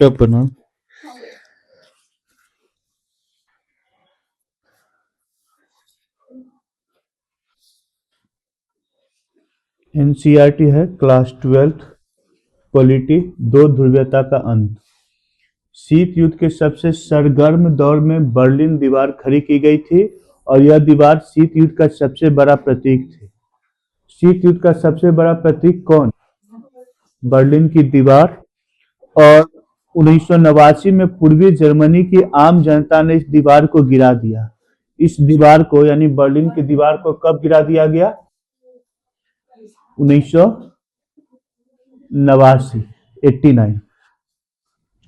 क्या बना। एनसीईआरटी है क्लास 12th पॉलिटी। दो ध्रुवीयता का अंत। शीत युद्ध के सबसे सरगर्म दौर में बर्लिन दीवार खड़ी की गई थी और यह दीवार शीत युद्ध का सबसे बड़ा प्रतीक थी। शीत युद्ध का सबसे बड़ा प्रतीक कौन? बर्लिन की दीवार। और 1989 में पूर्वी जर्मनी की आम जनता ने इस दीवार को गिरा दिया। इस दीवार को यानी बर्लिन की दीवार को कब गिरा दिया गया? 1989, 89।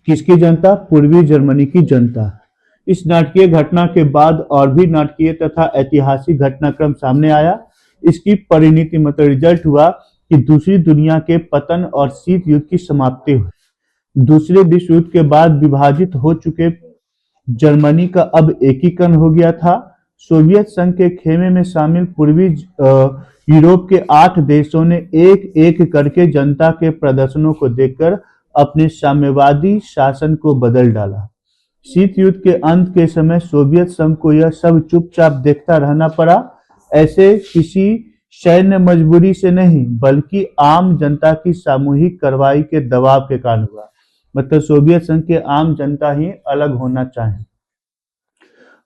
किसकी जनता? पूर्वी जर्मनी की जनता। इस नाटकीय घटना के बाद और भी नाटकीय तथा ऐतिहासिक घटनाक्रम सामने आया। इसकी परिणति मतलब रिजल्ट हुआ कि दूसरी दुनिया के पतन और शीत युद्ध की समाप्ति हुई। दूसरे विश्व युद्ध के बाद विभाजित हो चुके जर्मनी का अब एकीकरण हो गया था। सोवियत संघ के खेमे में शामिल पूर्वी यूरोप के 8 देशों ने एक एक करके जनता के प्रदर्शनों को देखकर अपने साम्यवादी शासन को बदल डाला। शीत युद्ध के अंत के समय सोवियत संघ को यह सब चुपचाप देखता रहना पड़ा। ऐसे किसी सैन्य मजबूरी से नहीं बल्कि आम जनता की सामूहिक कार्रवाई के दबाव के कारण हुआ। मतलब सोवियत संघ के आम जनता ही अलग होना चाहे।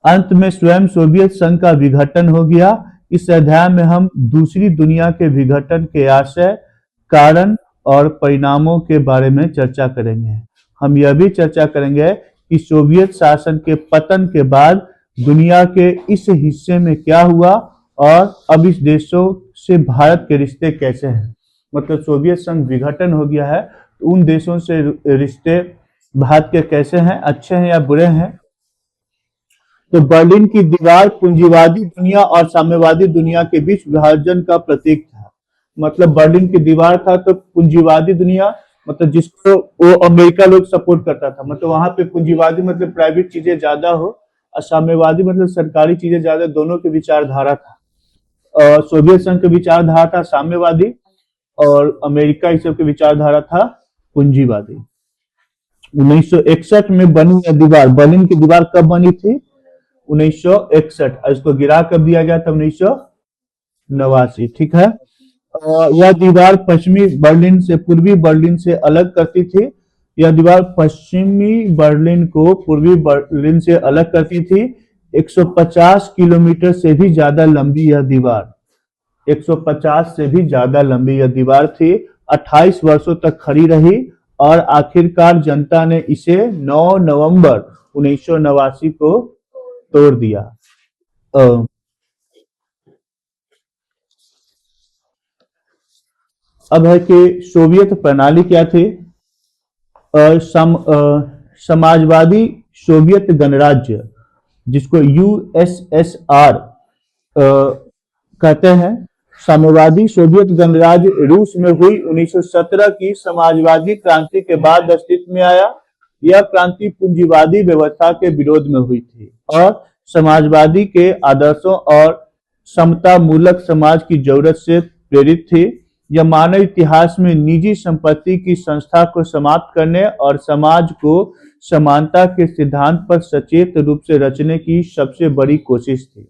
अंत में स्वयं सोवियत संघ का विघटन हो गया। इस अध्याय में हम दूसरी दुनिया के विघटन के आशय, कारण और परिणामों के बारे में चर्चा करेंगे। हम यह भी चर्चा करेंगे कि सोवियत शासन के पतन के बाद दुनिया के इस हिस्से में क्या हुआ और अब इस देशों से भारत के रिश्ते कैसे हैं। मतलब सोवियत संघ विघटन हो गया है तो उन देशों से रिश्ते भारत के कैसे हैं, अच्छे हैं या बुरे हैं। तो बर्लिन की दीवार पूंजीवादी दुनिया और साम्यवादी दुनिया के बीच विभाजन का प्रतीक था। मतलब बर्लिन की दीवार था तो पूंजीवादी दुनिया मतलब जिसको वो अमेरिका लोग सपोर्ट करता था। मतलब वहां पे पूंजीवादी मतलब प्राइवेट चीजें ज्यादा हो और साम्यवादी मतलब सरकारी चीजें ज्यादा, दोनों की विचारधारा था। सोवियत संघ की विचारधारा था साम्यवादी और अमेरिका इस सब की विचारधारा था पूंजीवादी। 1961 में बनी यह दीवार, बर्लिन की दीवार कब बनी थी? 1961। इसको गिरा कब दिया गया था? 1989। ठीक है। यह दीवार पश्चिमी बर्लिन से पूर्वी बर्लिन से अलग करती थी। यह दीवार पश्चिमी बर्लिन को पूर्वी बर्लिन से अलग करती थी। 150 किलोमीटर से भी ज्यादा लंबी यह दीवार, 150 से भी ज्यादा लंबी यह दीवार थी। 28 वर्षों तक खड़ी रही और आखिरकार जनता ने इसे 9 नवंबर 1989 को तोड़ दिया। अब है कि सोवियत प्रणाली क्या थी। समाजवादी सोवियत गणराज्य जिसको यूएसएसआर कहते हैं। साम्यवादी सोवियत गणराज्य रूस में हुई 1917 की समाजवादी क्रांति के बाद अस्तित्व में आया। यह क्रांति पूंजीवादी व्यवस्था के विरोध में हुई थी और समाजवादी के आदर्शों और समता मूलक समाज की जरूरत से प्रेरित थी। यह मानव इतिहास में निजी संपत्ति की संस्था को समाप्त करने और समाज को समानता के सिद्धांत पर सचेत रूप से रचने की सबसे बड़ी कोशिश थी।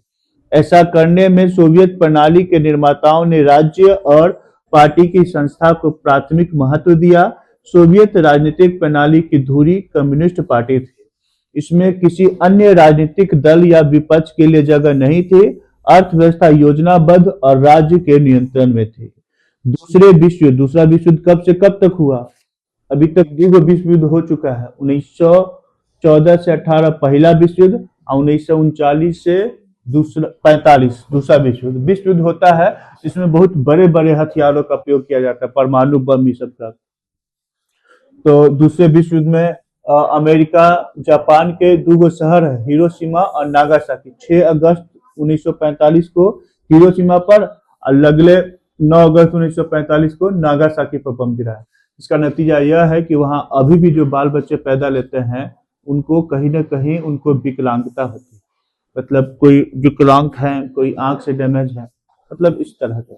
ऐसा करने में सोवियत प्रणाली के निर्माताओं ने राज्य और पार्टी की संस्था को प्राथमिक महत्व दिया। सोवियत राजनीतिक प्रणाली की धुरी कम्युनिस्ट पार्टी थी। इसमें किसी अन्य राजनीतिक दल या विपक्ष के लिए जगह नहीं थी। अर्थव्यवस्था योजनाबद्ध और राज्य के नियंत्रण में थी। दूसरा विश्व युद्ध कब से कब तक हुआ? अभी तक 2 विश्व युद्ध हो चुका है। 1914 से 18 पहला विश्व युद्ध और 1939 से 45 दूसरा विश्व युद्ध। विश्व युद्ध होता है इसमें बहुत बड़े बड़े हथियारों का प्रयोग किया जाता है, परमाणु बम ये सब का। तो दूसरे विश्व युद्ध में अमेरिका जापान के 2 शहर है, हिरोशिमा और नागासाकी। 6 अगस्त 1945 को हिरोशिमा पर और अगले 9 अगस्त 1945 को नागासाकी पर बम गिरा है। इसका नतीजा यह है कि वहां अभी भी जो बाल बच्चे पैदा लेते हैं उनको कहीं ना कहीं उनको विकलांगता होती है। मतलब कोई विकलांग है, कोई आंख से डैमेज है, मतलब इस तरह का।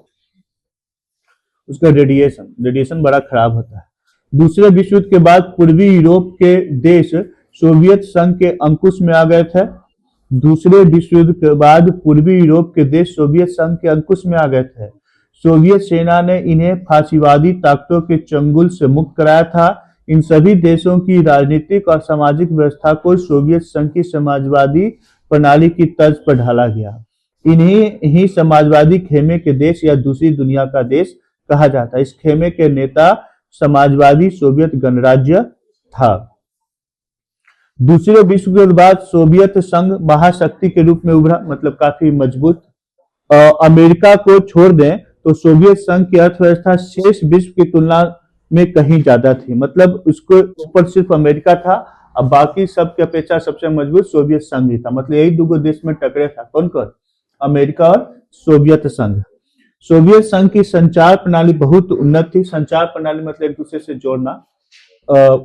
उसका रेडिएशन बड़ा खराब होता है। दूसरे विश्व युद्ध के बाद पूर्वी यूरोप के देश सोवियत संघ के अंकुश में आ गए थे। दूसरे विश्व युद्ध के बाद पूर्वी यूरोप के देश सोवियत संघ के अंकुश में आ गए थे। सोवियत सेना ने इन्हें फांसीवादी ताकतों के चंगुल से मुक्त कराया था। इन सभी देशों की राजनीतिक और सामाजिक व्यवस्था को सोवियत संघ की समाजवादी प्रणाली की तर्ज पर ढाला गया। इन्हीं ही समाजवादी खेमे के देश या दूसरी दुनिया का देश कहा जाता है। इस खेमे के नेता समाजवादी सोवियत गणराज्य था। दूसरे विश्व युद्ध के बाद सोवियत संघ महाशक्ति के रूप में उभरा, मतलब काफी मजबूत। अमेरिका को छोड़ दें तो सोवियत संघ की अर्थव्यवस्था शेष विश्व की तुलना में कहीं ज्यादा थी, मतलब उसको ऊपर सिर्फ अमेरिका था, अब बाकी सब की अपेक्षा सबसे मजबूत सोवियत संघ ही था। मतलब यही दो देश में टकरे था, कौन कौन, अमेरिका और सोवियत संघ। सोवियत संघ की संचार प्रणाली बहुत उन्नत थी। संचार प्रणाली मतलब एक दूसरे से जोड़ना।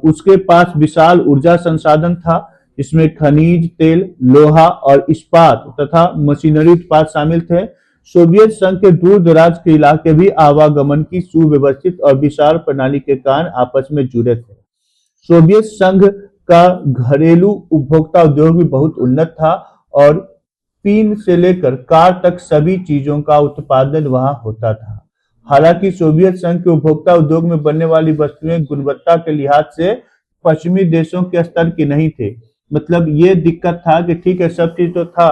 उसके पास विशाल ऊर्जा संसाधन था, इसमें खनिज तेल, लोहा और इस्पात तथा मशीनरी उत्पाद शामिल थे। सोवियत संघ के दूर दराज के इलाके भी आवागमन की सुव्यवस्थित और विशाल प्रणाली के कारण आपस में जुड़े थे। सोवियत संघ का घरेलू उपभोक्ता उद्योग भी बहुत उन्नत था और पिन से लेकर कार तक सभी चीजों का उत्पादन वहां होता था। हालांकि सोवियत संघ के उपभोक्ता उद्योग में बनने वाली वस्तुएं गुणवत्ता के लिहाज से पश्चिमी देशों के स्तर की नहीं थे। मतलब ये दिक्कत था कि ठीक है सब चीज तो था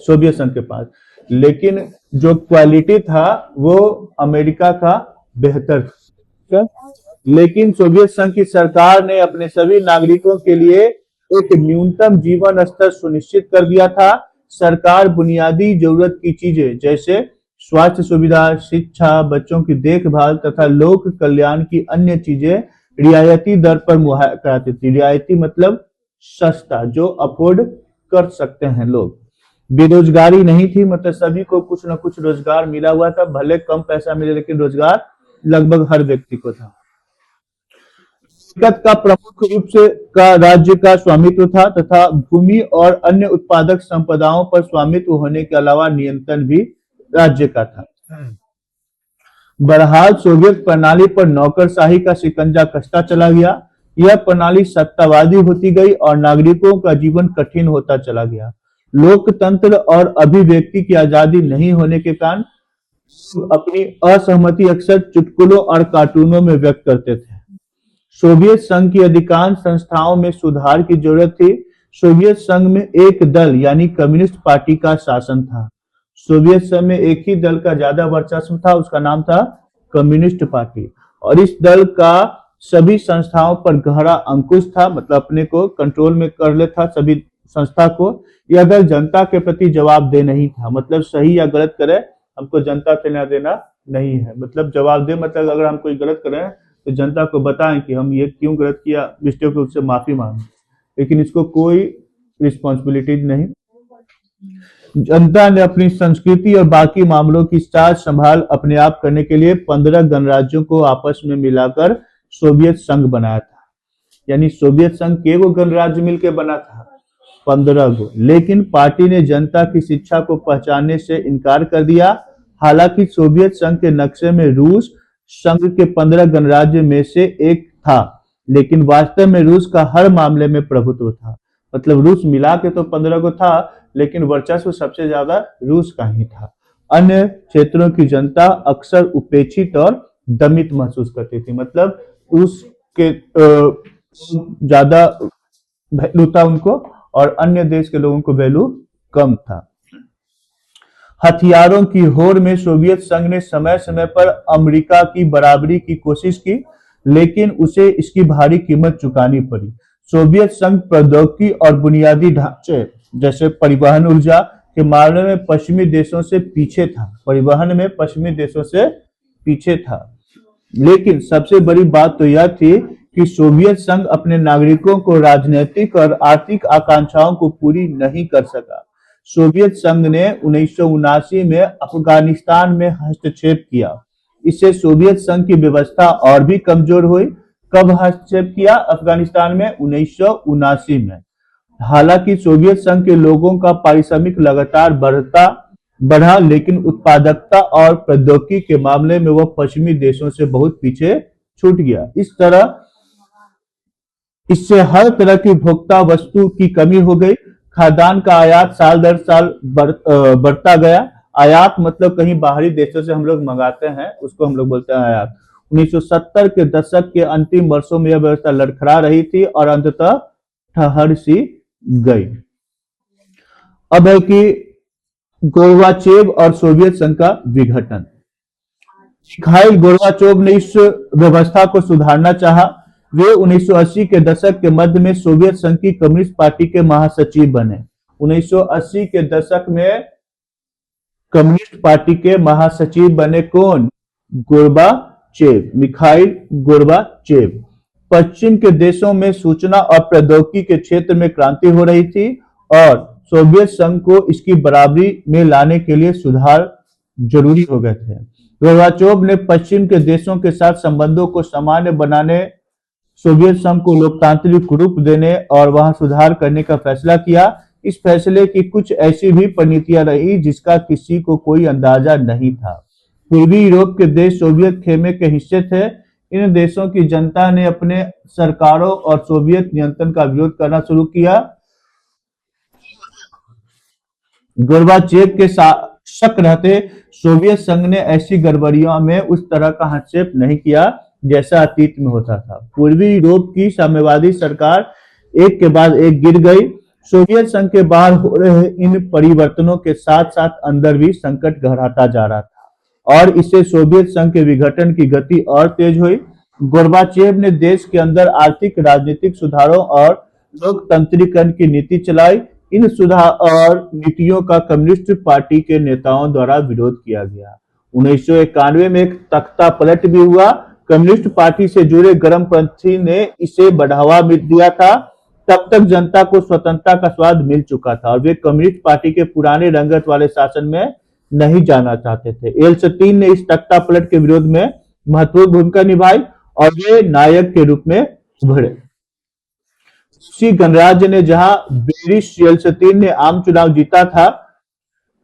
सोवियत संघ के पास, लेकिन जो क्वालिटी था वो अमेरिका का बेहतर था। लेकिन सोवियत संघ की सरकार ने अपने सभी नागरिकों के लिए एक न्यूनतम जीवन स्तर सुनिश्चित कर दिया था। सरकार बुनियादी जरूरत की चीजें जैसे स्वास्थ्य सुविधा, शिक्षा, बच्चों की देखभाल तथा लोक कल्याण की अन्य चीजें रियायती दर पर मुहैया कराती थी। रियायती मतलब सस्ता, जो अफोर्ड कर सकते हैं लोग। बेरोजगारी नहीं थी, मतलब सभी को कुछ न कुछ रोजगार मिला हुआ था, भले कम पैसा मिले लेकिन रोजगार लगभग हर व्यक्ति को था। का प्रमुख रूप से का राज्य का स्वामित्व था तथा भूमि और अन्य उत्पादक संपदाओं पर स्वामित्व होने के अलावा नियंत्रण भी राज्य का था। बहरहाल सोवियत प्रणाली पर नौकरशाही का शिकंजा कसता चला गया। यह प्रणाली सत्तावादी होती गई और नागरिकों का जीवन कठिन होता चला गया। लोकतंत्र और अभिव्यक्ति की आजादी नहीं होने के कारण अपनी असहमति अक्सर चुटकुलों और कार्टूनों में व्यक्त करते थे। सोवियत संघ की अधिकांश संस्थाओं में सुधार की जरूरत थी। सोवियत संघ में एक दल यानी कम्युनिस्ट पार्टी का शासन था। सोवियत संघ में एक ही दल का ज्यादा वर्चस्व था, उसका नाम था कम्युनिस्ट पार्टी, और इस दल का सभी संस्थाओं पर गहरा अंकुश था, मतलब अपने को कंट्रोल में कर लेता सभी संस्था को। यह दल जनता के प्रति जवाबदेह नहीं था, मतलब सही या गलत करे हमको जनता से लेना देना नहीं है। मतलब जवाबदेह मतलब अगर हम कोई गलत करें तो जनता को बताएं कि हम ये क्यों गलत किया, मिस्टेक को उससे माफी मांगे, लेकिन इसको कोई रिस्पॉन्सिबिलिटी नहीं। जनता ने अपनी संस्कृति और बाकी मामलों की साज संभाल अपने आप करने के लिए 15 गणराज्यों को आपस में मिलाकर सोवियत संघ बनाया था। यानी सोवियत संघ के वो गणराज्य मिलकर बना था 15 गो, लेकिन पार्टी ने जनता की शिक्षा को पहचानने से इनकार कर दिया। हालांकि सोवियत संघ के नक्शे में रूस संघ के 15 गणराज्य में से एक था, लेकिन वास्तव में रूस का हर मामले में प्रभुत्व था। मतलब रूस मिला के तो 15 को था, लेकिन वर्चस्व सबसे ज्यादा रूस का ही था। अन्य क्षेत्रों की जनता अक्सर उपेक्षित और दमित महसूस करती थी, मतलब रूस के ज्यादा वैल्यू था उनको और अन्य देश के लोगों को वैल्यू कम था। हथियारों की होड़ में सोवियत संघ ने समय समय पर अमेरिका की बराबरी की कोशिश की, लेकिन उसे इसकी भारी कीमत चुकानी पड़ी। सोवियत संघ प्रौद्योगिकी और बुनियादी ढांचे जैसे परिवहन ऊर्जा के मामले में पश्चिमी देशों से पीछे था। परिवहन में पश्चिमी देशों से पीछे था, लेकिन सबसे बड़ी बात तो यह थी कि सोवियत संघ अपने नागरिकों को राजनीतिक और आर्थिक आकांक्षाओं को पूरी नहीं कर सका। सोवियत संघ ने 1979 में अफगानिस्तान में हस्तक्षेप किया। इससे सोवियत संघ की व्यवस्था और भी कमजोर हुई। कब हस्तक्षेप किया? अफगानिस्तान में 1979 में। हालांकि सोवियत संघ के लोगों का पारिश्रमिक लगातार बढ़ा, लेकिन उत्पादकता और प्रौद्योगिकी के मामले में वह पश्चिमी देशों से बहुत पीछे छूट गया। इस तरह इससे हर तरह की भोक्ता वस्तु की कमी हो गई। खाद्यान्न का आयात साल दर साल बढ़ता गया। आयात मतलब कहीं बाहरी देशों से हम लोग मंगाते हैं, उसको हम लोग बोलते हैं आयात। 1970 के दशक के अंतिम वर्षों में यह व्यवस्था लड़खड़ा रही थी और अंततः ठहर सी गई। अब है कि गोर्बाचेव और सोवियत संघ का विघटन। मिखाइल गोर्बाचोव ने इस व्यवस्था को सुधारना चाहा। वे 1980 के दशक के मध्य में सोवियत संघ की कम्युनिस्ट पार्टी के महासचिव बने। 1980 के दशक में कम्युनिस्ट पार्टी के महासचिव बने कौन? Gorbachev, Mikhail Gorbachev. पश्चिम के देशों में सूचना और प्रौद्योगिकी के क्षेत्र में क्रांति हो रही थी और सोवियत संघ को इसकी बराबरी में लाने के लिए सुधार जरूरी हो गए थे। गोर्बाचोव ने पश्चिम के देशों के साथ संबंधों को सामान्य बनाने, सोवियत संघ को लोकतांत्रिक रूप देने और वहां सुधार करने का फैसला किया। इस फैसले की कुछ ऐसी भी परिणतियां रही जिसका किसी को कोई अंदाजा नहीं था। पूर्वी यूरोप के देश सोवियत खेमे के हिस्से थे। इन देशों की जनता ने अपने सरकारों और सोवियत नियंत्रण का विरोध करना शुरू किया। गोर्बाचेव के शक रहते सोवियत संघ ने ऐसी गड़बड़ियों में उस तरह का हस्तक्षेप नहीं किया जैसा अतीत में होता था। पूर्वी यूरोप की साम्यवादी सरकार एक के बाद एक गिर गई। सोवियत संघ के बाहर हो रहे इन परिवर्तनों के साथ साथ अंदर भी संकट गहराता जा रहा था और इससे सोवियत संघ के विघटन की गति और तेज हुई। गोर्बाचेव ने देश के अंदर आर्थिक राजनीतिक सुधारों और लोकतंत्रीकरण की नीति चलाई। इन सुधार और नीतियों का कम्युनिस्ट पार्टी के नेताओं द्वारा विरोध किया गया। 1991 में एक तख्ता पलट भी हुआ। कम्युनिस्ट पार्टी से जुड़े गर्मपंथी ने इसे बढ़ावा दिया था। तब तक जनता को स्वतंत्रता का स्वाद मिल चुका था और वे कम्युनिस्ट पार्टी के पुराने रंगत वाले शासन में नहीं जाना चाहते थे। एल्स्टीन ने इस तख्ता पलट के विरोध में महत्वपूर्ण भूमिका निभाई और वे नायक के रूप में उभरे। रूसी गणराज्य ने जहां बोरिस येल्त्सिन ने आम चुनाव जीता था,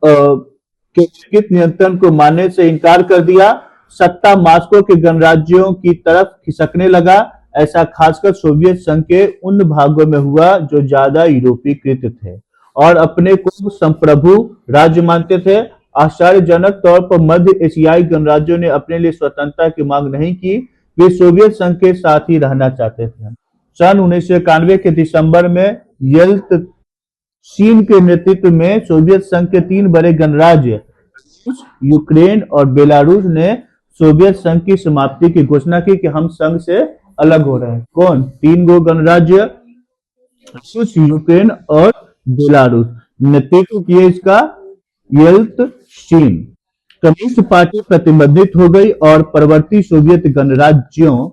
के लिखित नियंत्रण को मानने से इनकार कर दिया। सत्ता मास्को के गणराज्यों की तरफ खिसकने लगा। ऐसा खासकर सोवियत संघ के उन भागों में हुआ जो ज्यादा यूरोपीकृत थे और अपने को संप्रभु राज्य मानते थे। आश्चर्यजनक तौर पर मध्य एशियाई गणराज्यों ने अपने लिए स्वतंत्रता की मांग नहीं की। वे सोवियत संघ के साथ ही रहना चाहते थे। सन 1991 के दिसंबर में येल्त्सिन के नेतृत्व में सोवियत संघ के 3 बड़े गणराज्य रूस, यूक्रेन और बेलारूस ने सोवियत संघ की समाप्ति की घोषणा की कि हम संघ से अलग हो रहे हैं। कौन? 3 गो गणराज्य रूस, यूक्रेन और बेलारूस। नेतृत्व किए इसका येल्त्सिन। कम्युनिस्ट पार्टी प्रतिबंधित हो गई और परवर्ती सोवियत गणराज्यों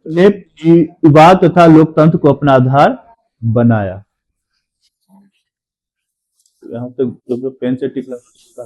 ने विवाद तथा लोकतंत्र को अपना आधार बनाया। यहाँ तक पेन से टिक लगा।